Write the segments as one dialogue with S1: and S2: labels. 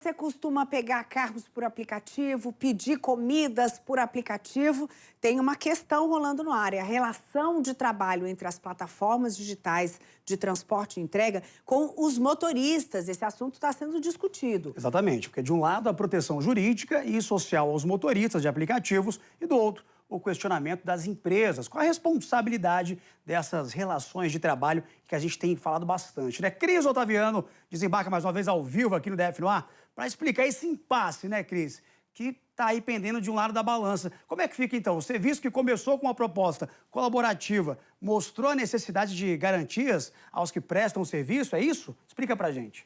S1: Você costuma pegar carros por aplicativo, pedir comidas por aplicativo? Tem uma questão rolando no ar, é a relação de trabalho entre as plataformas digitais de transporte e entrega com os motoristas. Esse assunto está sendo discutido.
S2: Exatamente, porque de um lado a proteção jurídica e social aos motoristas de aplicativos e do outro o questionamento das empresas. Qual a responsabilidade dessas relações de trabalho que a gente tem falado bastante, né? Cris Otaviano desembarca mais uma vez ao vivo aqui no DF no Ar para explicar esse impasse, né, Cris? Que está aí pendendo de um lado da balança. Como é que fica, então? O serviço que começou com uma proposta colaborativa mostrou a necessidade de garantias aos que prestam o serviço, é isso? Explica pra gente.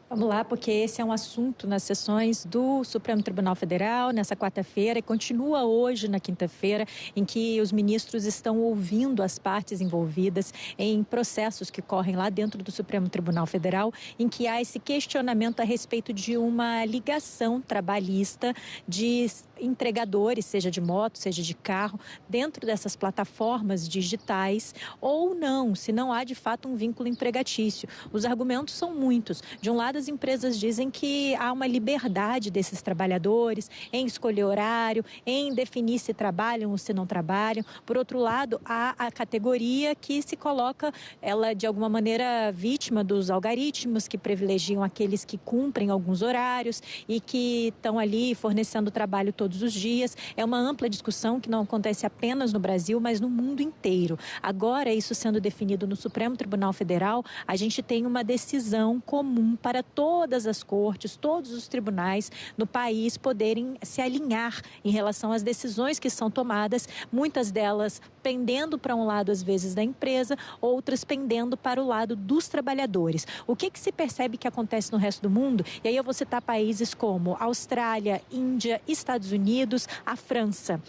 S3: Vamos lá, porque esse é um assunto nas sessões do Supremo Tribunal Federal, nessa quarta-feira, e continua hoje, na quinta-feira, em que os ministros estão ouvindo as partes envolvidas em processos que correm lá dentro do Supremo Tribunal Federal, em que há esse questionamento a respeito de uma ligação trabalhista de entregadores, seja de moto, seja de carro, dentro dessas plataformas digitais, ou não, se não há de fato um vínculo empregatício. Os argumentos são muitos. De um lado, as empresas dizem que há uma liberdade desses trabalhadores em escolher horário, em definir se trabalham ou se não trabalham. Por outro lado, há a categoria que se coloca, ela de alguma maneira vítima dos algoritmos que privilegiam aqueles que cumprem alguns horários e que estão ali fornecendo trabalho todos os dias. É uma ampla discussão que não acontece apenas no Brasil, mas no mundo inteiro. Agora, isso sendo definido no Supremo Tribunal Federal, a gente tem uma decisão comum para todas as cortes, todos os tribunais no país poderem se alinhar em relação às decisões que são tomadas, muitas delas pendendo para um lado, às vezes, da empresa, outras pendendo para o lado dos trabalhadores. O que se percebe que acontece no resto do mundo? E aí eu vou citar países como Austrália, Índia, Estados Unidos, a França.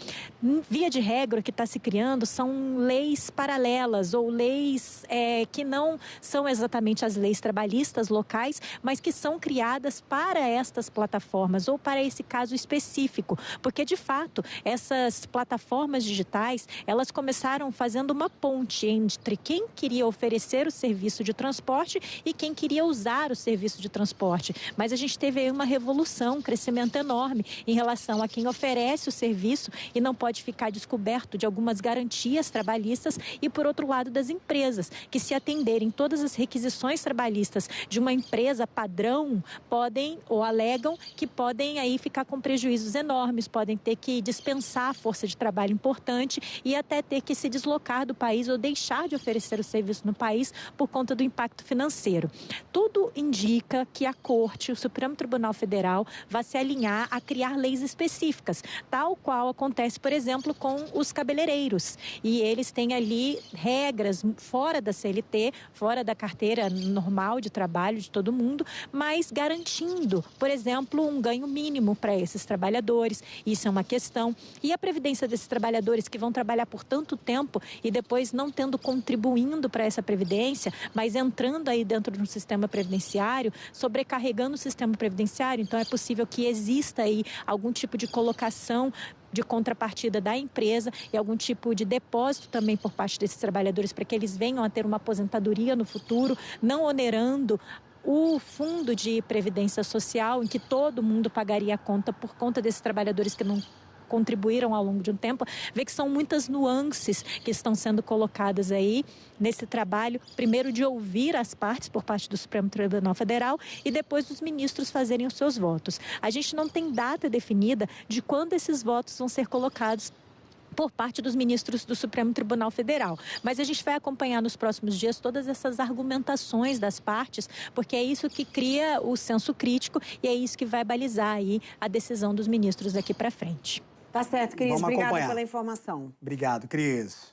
S3: Via de regra, o que está se criando são leis paralelas ou leis que não são exatamente as leis trabalhistas locais, mas que são criadas para estas plataformas ou para esse caso específico. Porque, de fato, essas plataformas digitais, elas começaram fazendo uma ponte entre quem queria oferecer o serviço de transporte e quem queria usar o serviço de transporte. Mas a gente teve aí uma revolução, um crescimento enorme em relação a quem oferece o serviço e não pode ficar descoberto de algumas garantias trabalhistas e, por outro lado, das empresas, que se atenderem todas as requisições trabalhistas de uma empresa padrão, podem ou alegam que podem aí ficar com prejuízos enormes, podem ter que dispensar a força de trabalho importante e até ter que se deslocar do país ou deixar de oferecer o serviço no país por conta do impacto financeiro. Tudo indica que a Corte, o Supremo Tribunal Federal, vai se alinhar a criar leis específicas, tal qual acontece, por exemplo, com os cabeleireiros. E eles têm ali regras fora da CLT, fora da carteira normal de trabalho de todo mundo, mas garantindo, por exemplo, um ganho mínimo para esses trabalhadores. Isso é uma questão. E a previdência desses trabalhadores que vão trabalhar por tanto tempo e depois não tendo contribuindo para essa previdência, mas entrando aí dentro de um sistema previdenciário, sobrecarregando o sistema previdenciário. Então é possível que exista aí algum tipo de colocação de contrapartida da empresa e algum tipo de depósito também por parte desses trabalhadores para que eles venham a ter uma aposentadoria no futuro, não onerando o fundo de previdência social, em que todo mundo pagaria a conta por conta desses trabalhadores que não contribuíram ao longo de um tempo. Vê que são muitas nuances que estão sendo colocadas aí nesse trabalho, primeiro de ouvir as partes por parte do Supremo Tribunal Federal e depois dos ministros fazerem os seus votos. A gente não tem data definida de quando esses votos vão ser colocados por parte dos ministros do Supremo Tribunal Federal. Mas a gente vai acompanhar nos próximos dias todas essas argumentações das partes, porque é isso que cria o senso crítico e é isso que vai balizar aí a decisão dos ministros daqui para frente.
S1: Tá certo, Cris.
S2: Vamos
S1: Obrigada
S2: acompanhar.
S1: pela informação.
S2: Obrigado, Cris.